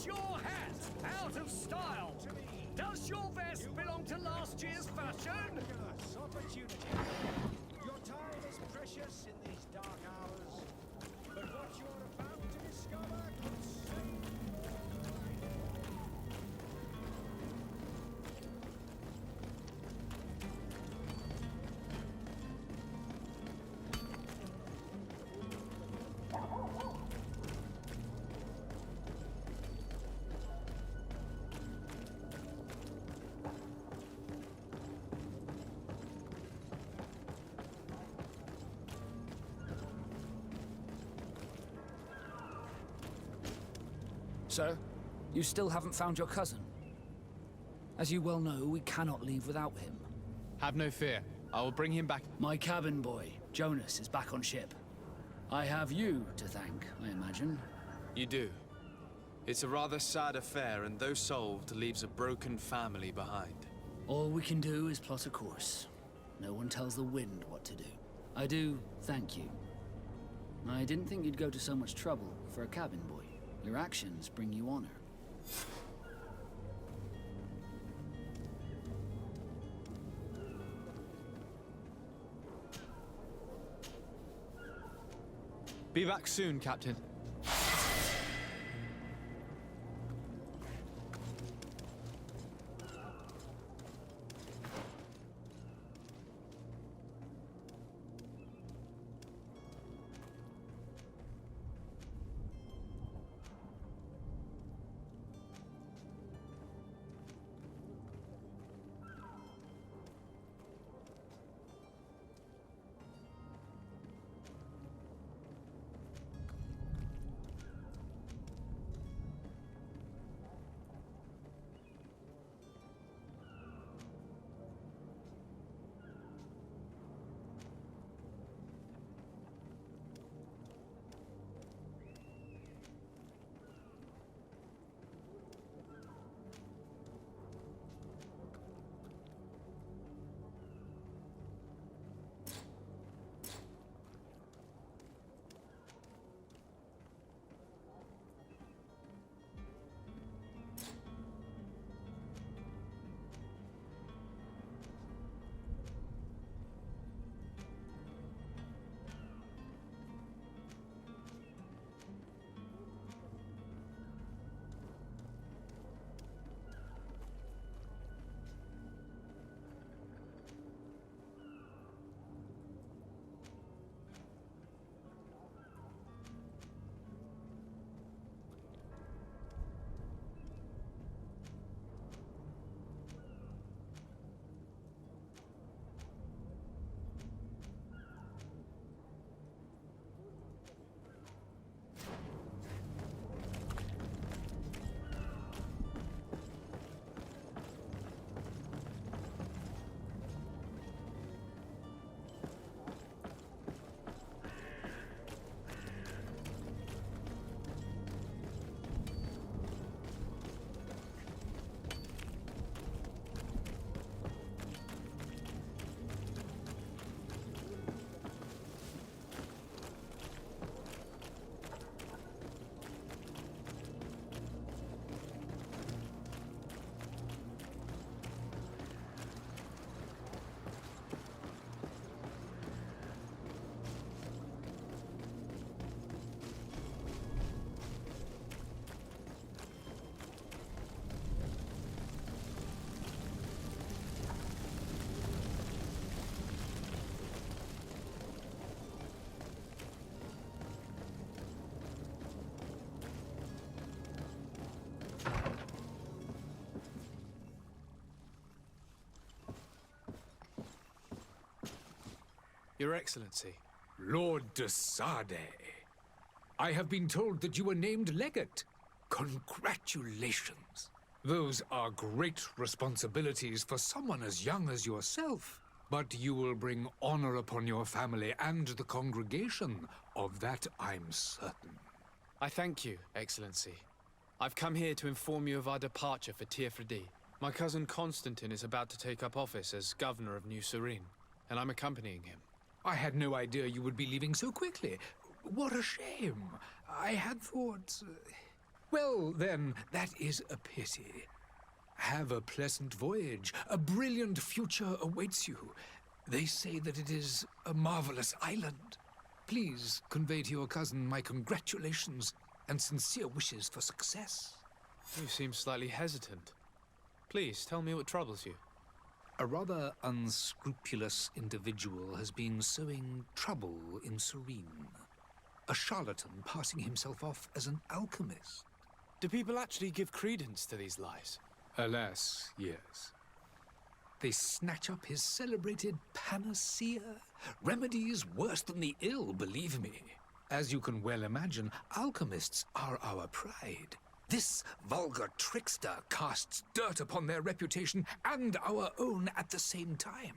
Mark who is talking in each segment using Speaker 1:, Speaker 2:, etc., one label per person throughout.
Speaker 1: Toss your hat! Out of style! Does your vest belong to last year's fashion?
Speaker 2: Opportunity. Your time is precious in these dark hours, but what you're about to discover could save
Speaker 3: Sir, you still haven't found your cousin. As you well know, we cannot leave without him.
Speaker 4: Have no fear. I will bring him back.
Speaker 3: My cabin boy, Jonas, is back on ship. I have you to thank, I imagine.
Speaker 5: You do. It's a rather sad affair, and though solved, leaves a broken family behind.
Speaker 3: All we can do is plot a course. No one tells the wind what to do. I do thank you. I didn't think you'd go to so much trouble for a cabin boy. Your actions bring you honor.
Speaker 5: Be back soon, Captain. Your Excellency.
Speaker 6: Lord de Sade, I have been told that you were named legate. Congratulations. Those are great responsibilities for someone as young as yourself. But you will bring honor upon your family and the congregation. Of that, I'm certain.
Speaker 5: I thank you, Excellency. I've come here to inform you of our departure for Tirfredi. My cousin Constantine is about to take up office as governor of New Serene, and I'm accompanying him.
Speaker 6: I had no idea you would be leaving so quickly. What a shame. I had thought... Well, then, that is a pity. Have a pleasant voyage. A brilliant future awaits you. They say that it is a marvelous island. Please convey to your cousin my congratulations and sincere wishes for success.
Speaker 5: You seem slightly hesitant. Please, tell me what troubles you.
Speaker 6: A rather unscrupulous individual has been sowing trouble in Serene. A charlatan passing himself off as an alchemist.
Speaker 5: Do people actually give credence to these lies?
Speaker 6: Alas, yes. They snatch up his celebrated panacea. Remedies worse than the ill, believe me. As you can well imagine, alchemists are our pride. This vulgar trickster casts dirt upon their reputation and our own at the same time.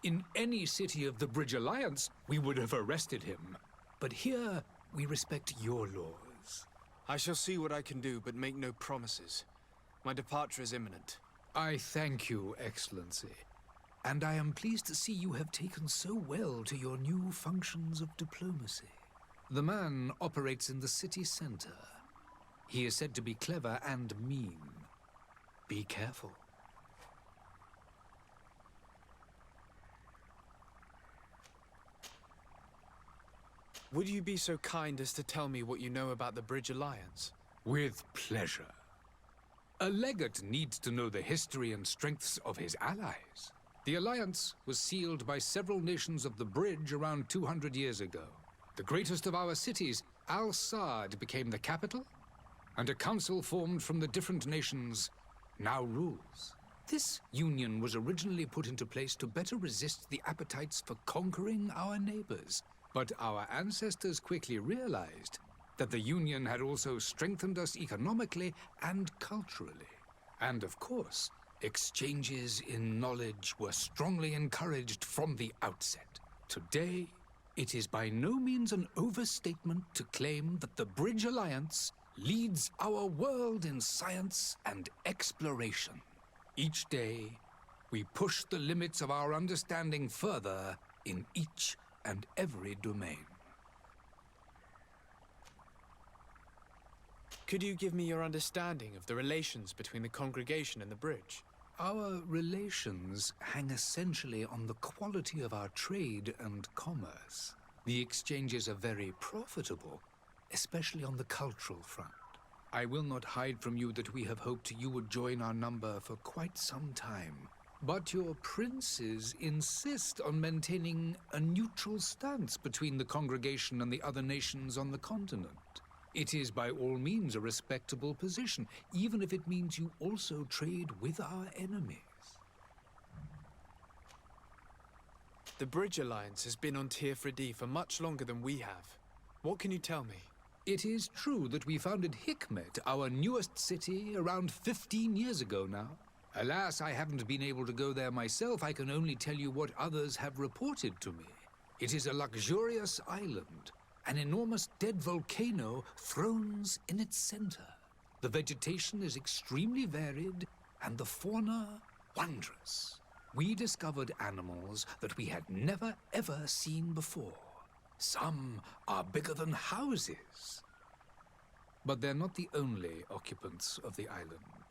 Speaker 6: In any city of the Bridge Alliance, we would have arrested him. But here, we respect your laws.
Speaker 5: I shall see what I can do, but make no promises. My departure is imminent.
Speaker 6: I thank you, Excellency. And I am pleased to see you have taken so well to your new functions of diplomacy. The man operates in the city center. He is said to be clever and mean. Be careful.
Speaker 5: Would you be so kind as to tell me what you know about the Bridge Alliance?
Speaker 6: With pleasure. A legate needs to know the history and strengths of his allies. The alliance was sealed by several nations of the Bridge around 200 years ago. The greatest of our cities, Al-Sad, became the capital, and a council formed from the different nations now rules. This union was originally put into place to better resist the appetites for conquering our neighbors. But our ancestors quickly realized that the Union had also strengthened us economically and culturally. And of course, exchanges in knowledge were strongly encouraged from the outset. Today, it is by no means an overstatement to claim that the Bridge Alliance leads our world in science and exploration. Each day, we push the limits of our understanding further in each and every domain.
Speaker 5: Could you give me your understanding of the relations between the congregation and the bridge?
Speaker 6: Our relations hang essentially on the quality of our trade and commerce. The exchanges are very profitable, especially on the cultural front. I will not hide from you that we have hoped you would join our number for quite some time. But your princes insist on maintaining a neutral stance between the congregation and the other nations on the continent. It is by all means a respectable position, even if it means you also trade with our enemies.
Speaker 5: The Bridge Alliance has been on Tearfredi for much longer than we have. What can you tell me?
Speaker 6: It is true that we founded Hikmet, our newest city, around 15 years ago now. Alas, I haven't been able to go there myself. I can only tell you what others have reported to me. It is a luxurious island. An enormous dead volcano thrones in its center. The vegetation is extremely varied, and the fauna wondrous. We discovered animals that we had never ever seen before. Some are bigger than houses. But they're not the only occupants of the island.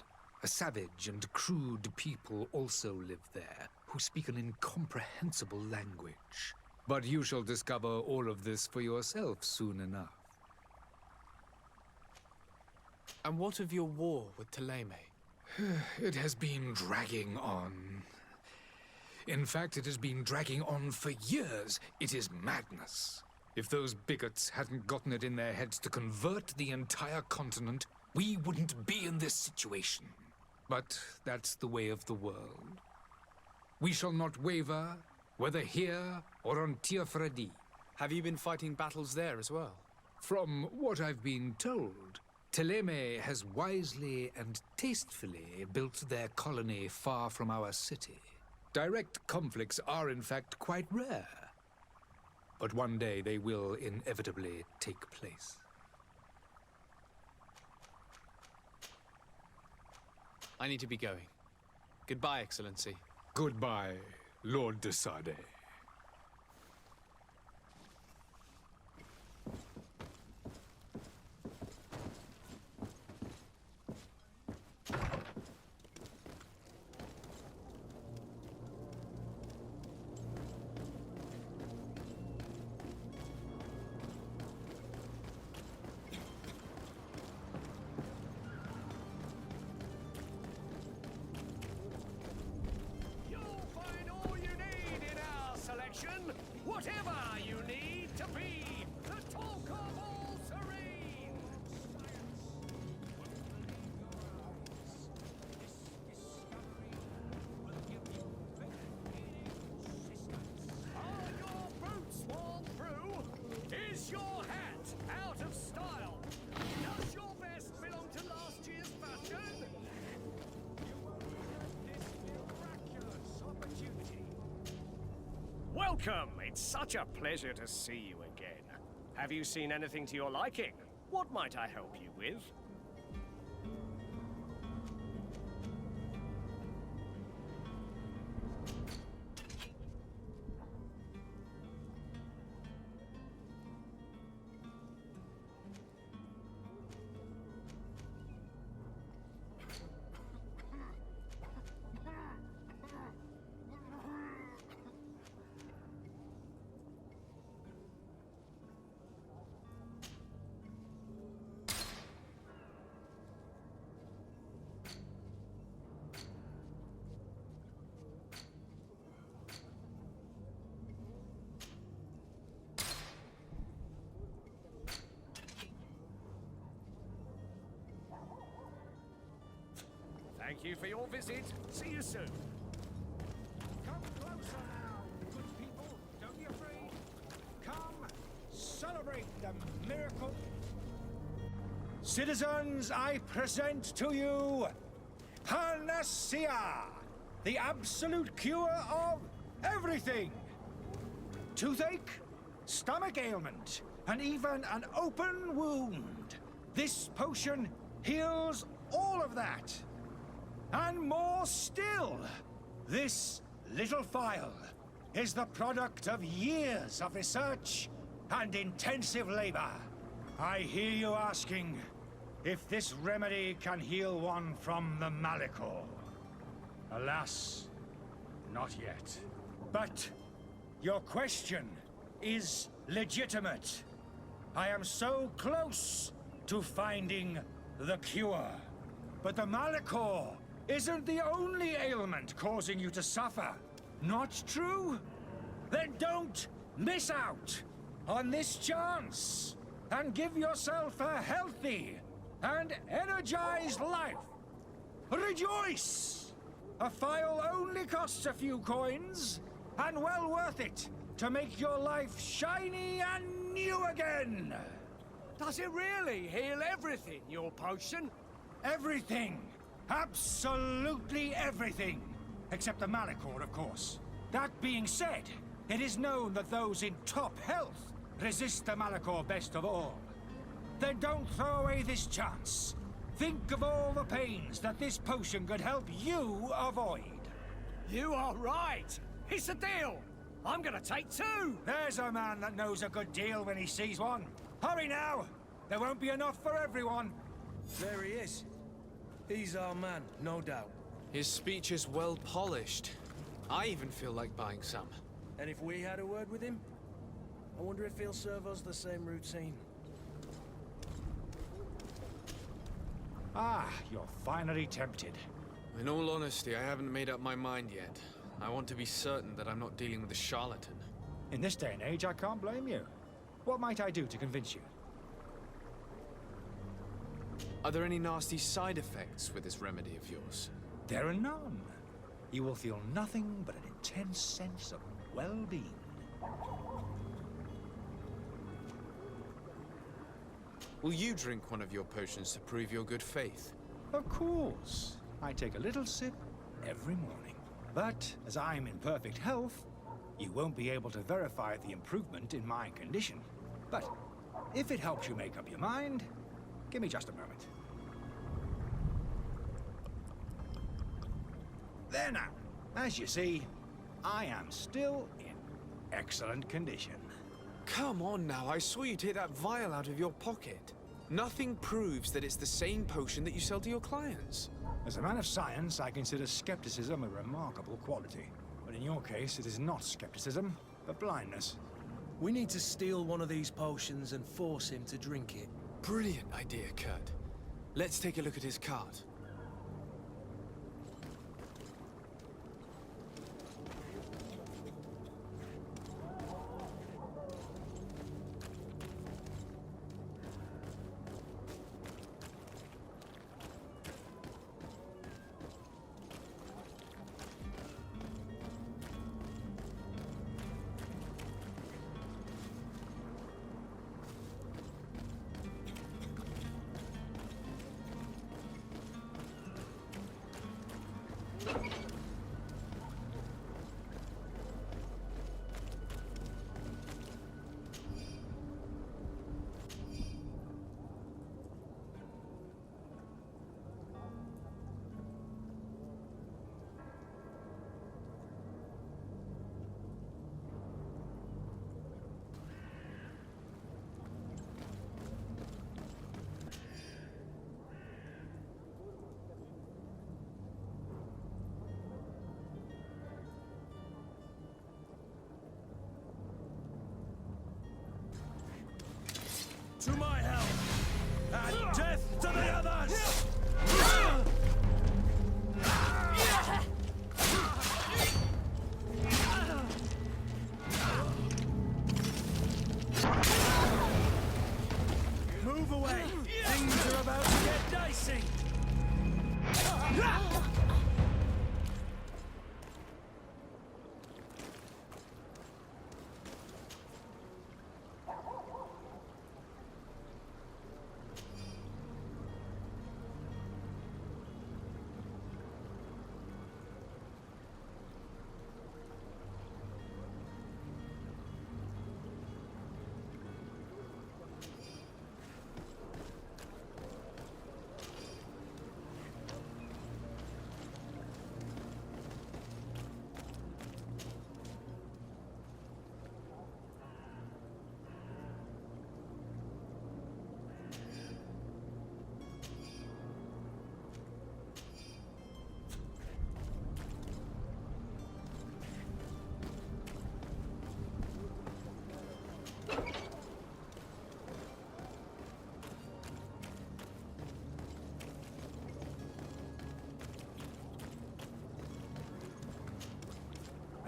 Speaker 6: A savage and crude people also live there, who speak an incomprehensible language. But you shall discover all of this for yourself soon enough.
Speaker 5: And what of your war with Ptolemy?
Speaker 6: It has been dragging on. In fact, it has been dragging on for years. It is madness. If those bigots hadn't gotten it in their heads to convert the entire continent, we wouldn't be in this situation. But that's the way of the world. We shall not waver, whether here or on Tearfredi.
Speaker 5: Have you been fighting battles there as well?
Speaker 6: From what I've been told, Ptolemy has wisely and tastefully built their colony far from our city. Direct conflicts are in fact quite rare. But one day they will inevitably take place.
Speaker 5: I need to be going. Goodbye, Excellency.
Speaker 6: Goodbye, Lord de Sade.
Speaker 1: Welcome! It's such a pleasure to see you again. Have you seen anything to your liking? What might I help you with? Thank you for your visit. See you soon.
Speaker 2: Come closer now, good people. Don't be afraid. Come, celebrate the miracle. Citizens, I present to you Panacea, the absolute cure of everything. Toothache, stomach ailment, and even an open wound. This potion heals all of that. And more still, this little phial is the product of years of research and intensive labor. I hear you asking if this remedy can heal one from the Malachor. Alas, not yet. But your question is legitimate. I am so close to finding the cure. But the Malachor isn't the only ailment causing you to suffer. Not true? Then don't miss out on this chance and give yourself a healthy and energized life. Rejoice! A phial only costs a few coins, and well worth it to make your life shiny and new again.
Speaker 1: Does it really heal everything, your potion?
Speaker 2: Everything. Absolutely everything. Except the Malachor, of course. That being said, it is known that those in top health resist the Malachor best of all. Then don't throw away this chance. Think of all the pains that this potion could help you avoid.
Speaker 1: You are right. It's a deal. I'm gonna take two.
Speaker 2: There's a man that knows a good deal when he sees one. Hurry now. There won't be enough for everyone.
Speaker 7: There he is. He's our man, no doubt.
Speaker 5: His speech is well polished. I even feel like buying some.
Speaker 7: And if we had a word with him, I wonder if he'll serve us the same routine.
Speaker 2: Ah, you're finally tempted.
Speaker 5: In all honesty, I haven't made up my mind yet. I want to be certain that I'm not dealing with a charlatan.
Speaker 2: In this day and age, I can't blame you. What might I do to convince you?
Speaker 5: Are there any nasty side effects with this remedy of yours?
Speaker 2: There are none. You will feel nothing but an intense sense of well-being.
Speaker 5: Will you drink one of your potions to prove your good faith?
Speaker 2: Of course. I take a little sip every morning. But as I'm in perfect health, you won't be able to verify the improvement in my condition. But if it helps you make up your mind, give me just a moment. There now. As you see, I am still in excellent condition.
Speaker 5: Come on now, I saw you take that vial out of your pocket. Nothing proves that it's the same potion that you sell to your clients.
Speaker 2: As a man of science, I consider skepticism a remarkable quality. But in your case, it is not skepticism, but blindness.
Speaker 7: We need to steal one of these potions and force him to drink it.
Speaker 5: Brilliant idea, Kurt. Let's take a look at his cart.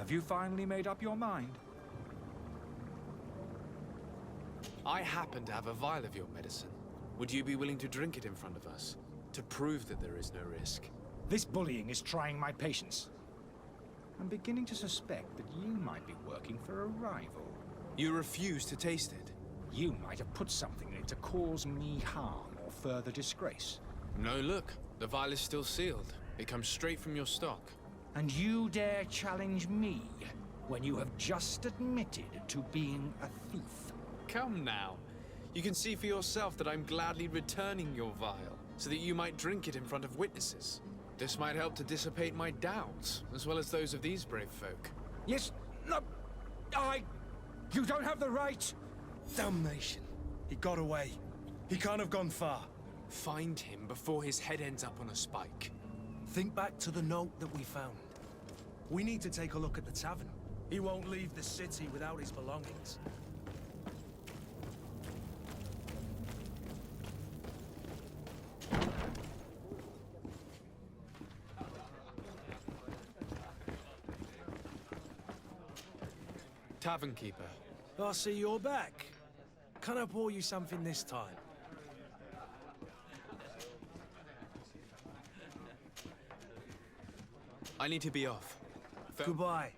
Speaker 2: Have you finally made up your mind?
Speaker 5: I happen to have a vial of your medicine. Would you be willing to drink it in front of us? To prove that there is no risk?
Speaker 2: This bullying is trying my patience. I'm beginning to suspect that you might be working for a rival.
Speaker 5: You refuse to taste it?
Speaker 2: You might have put something in it to cause me harm or further disgrace.
Speaker 5: No, look. The vial is still sealed. It comes straight from your stock.
Speaker 2: And you dare challenge me when you have just admitted to being a thief?
Speaker 5: Come now. You can see for yourself that I'm gladly returning your vial, so that you might drink it in front of witnesses. This might help to dissipate my doubts, as well as those of these brave folk.
Speaker 2: Yes, no, You don't have the right!
Speaker 7: Damnation. He got away. He can't have gone far.
Speaker 5: Find him before his head ends up on a spike.
Speaker 7: Think back to the note that we found. We need to take a look at the tavern. He won't leave the city without his belongings.
Speaker 5: Tavern keeper.
Speaker 7: I see you're back. Can I pour you something this time?
Speaker 5: I need to be off.
Speaker 7: Goodbye.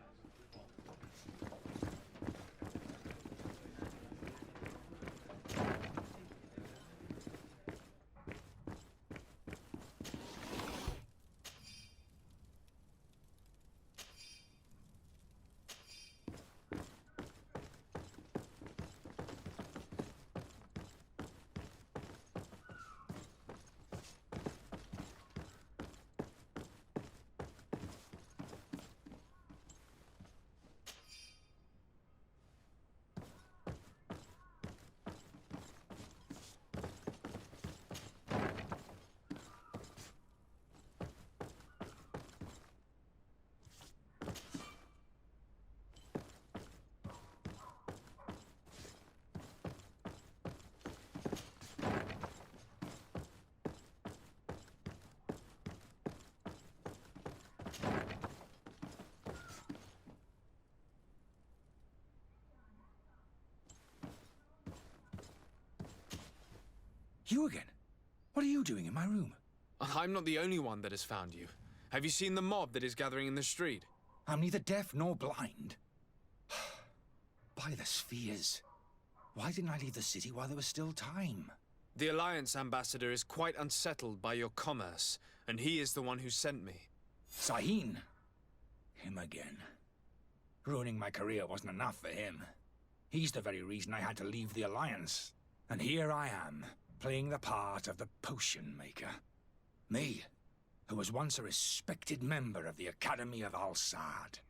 Speaker 2: You again? What are you doing in my room?
Speaker 5: I'm not the only one that has found you. Have you seen the mob that is gathering in the street?
Speaker 2: I'm neither deaf nor blind. By the spheres. Why didn't I leave the city while there was still time?
Speaker 5: The Alliance ambassador is quite unsettled by your commerce, and he is the one who sent me.
Speaker 2: Sahin. Him again. Ruining my career wasn't enough for him. He's the very reason I had to leave the Alliance. And here I am, playing the part of the potion maker. Me, who was once a respected member of the Academy of Al-Sad.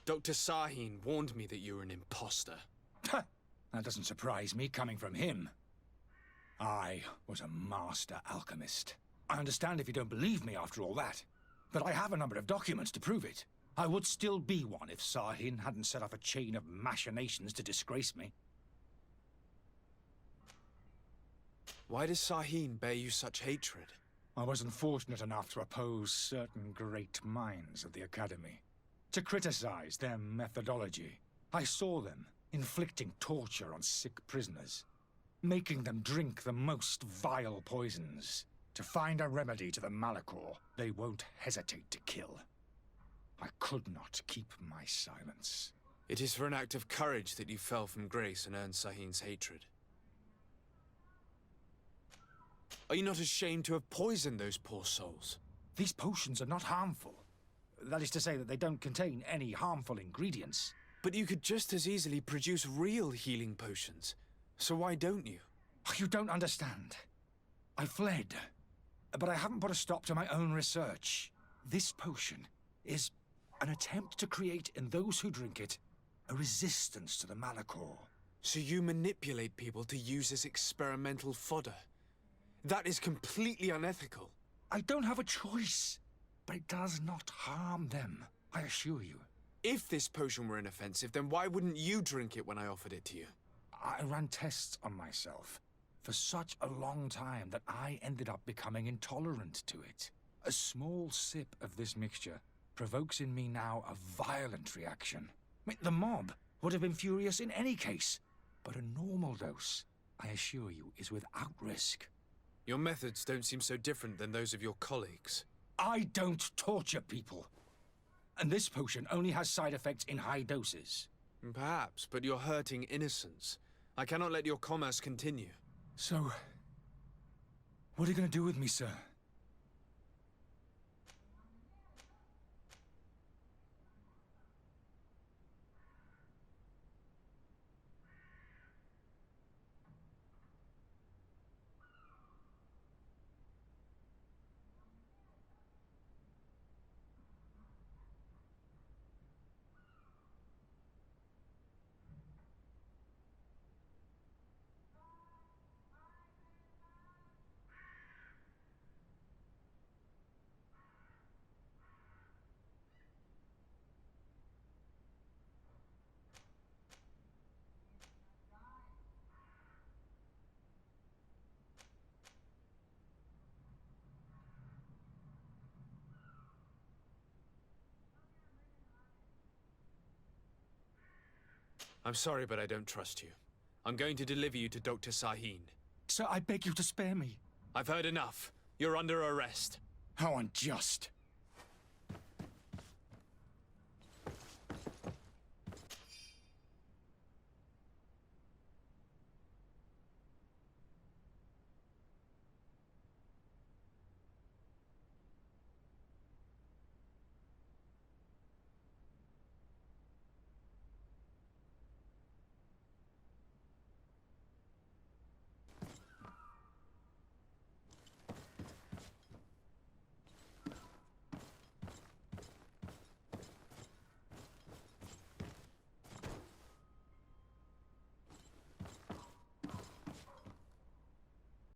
Speaker 5: Dr. Sahin warned me that you were an imposter.
Speaker 2: That doesn't surprise me, coming from him. I was a master alchemist. I understand if you don't believe me after all that, but I have a number of documents to prove it. I would still be one if Sahin hadn't set off a chain of machinations to disgrace me.
Speaker 5: Why does Sahin bear you such hatred?
Speaker 2: I wasn't fortunate enough to oppose certain great minds of the Academy. To criticize their methodology. I saw them inflicting torture on sick prisoners. Making them drink the most vile poisons. To find a remedy to the Malachor, they won't hesitate to kill. I could not keep my silence.
Speaker 5: It is for an act of courage that you fell from grace and earned Sahin's hatred. Are you not ashamed to have poisoned those poor souls?
Speaker 2: These potions are not harmful. That is to say that they don't contain any harmful ingredients.
Speaker 5: But you could just as easily produce real healing potions. So why don't you?
Speaker 2: Oh, you don't understand. I fled, but I haven't put a stop to my own research. This potion is an attempt to create in those who drink it a resistance to the Malachor.
Speaker 5: So you manipulate people to use as experimental fodder? That is completely unethical.
Speaker 2: I don't have a choice, but it does not harm them, I assure you.
Speaker 5: If this potion were inoffensive, then why wouldn't you drink it when I offered it to you?
Speaker 2: I ran tests on myself for such a long time that I ended up becoming intolerant to it. A small sip of this mixture provokes in me now a violent reaction. I mean, the mob would have been furious in any case, but a normal dose, I assure you, is without risk.
Speaker 5: Your methods don't seem so different than those of your colleagues.
Speaker 2: I don't torture people. And this potion only has side effects in high doses.
Speaker 5: Perhaps, but you're hurting innocents. I cannot let your commerce continue.
Speaker 2: So, what are you going to do with me, sir?
Speaker 5: I'm sorry, but I don't trust you. I'm going to deliver you to Dr. Sahin.
Speaker 2: Sir, I beg you to spare me.
Speaker 5: I've heard enough. You're under arrest.
Speaker 2: How unjust.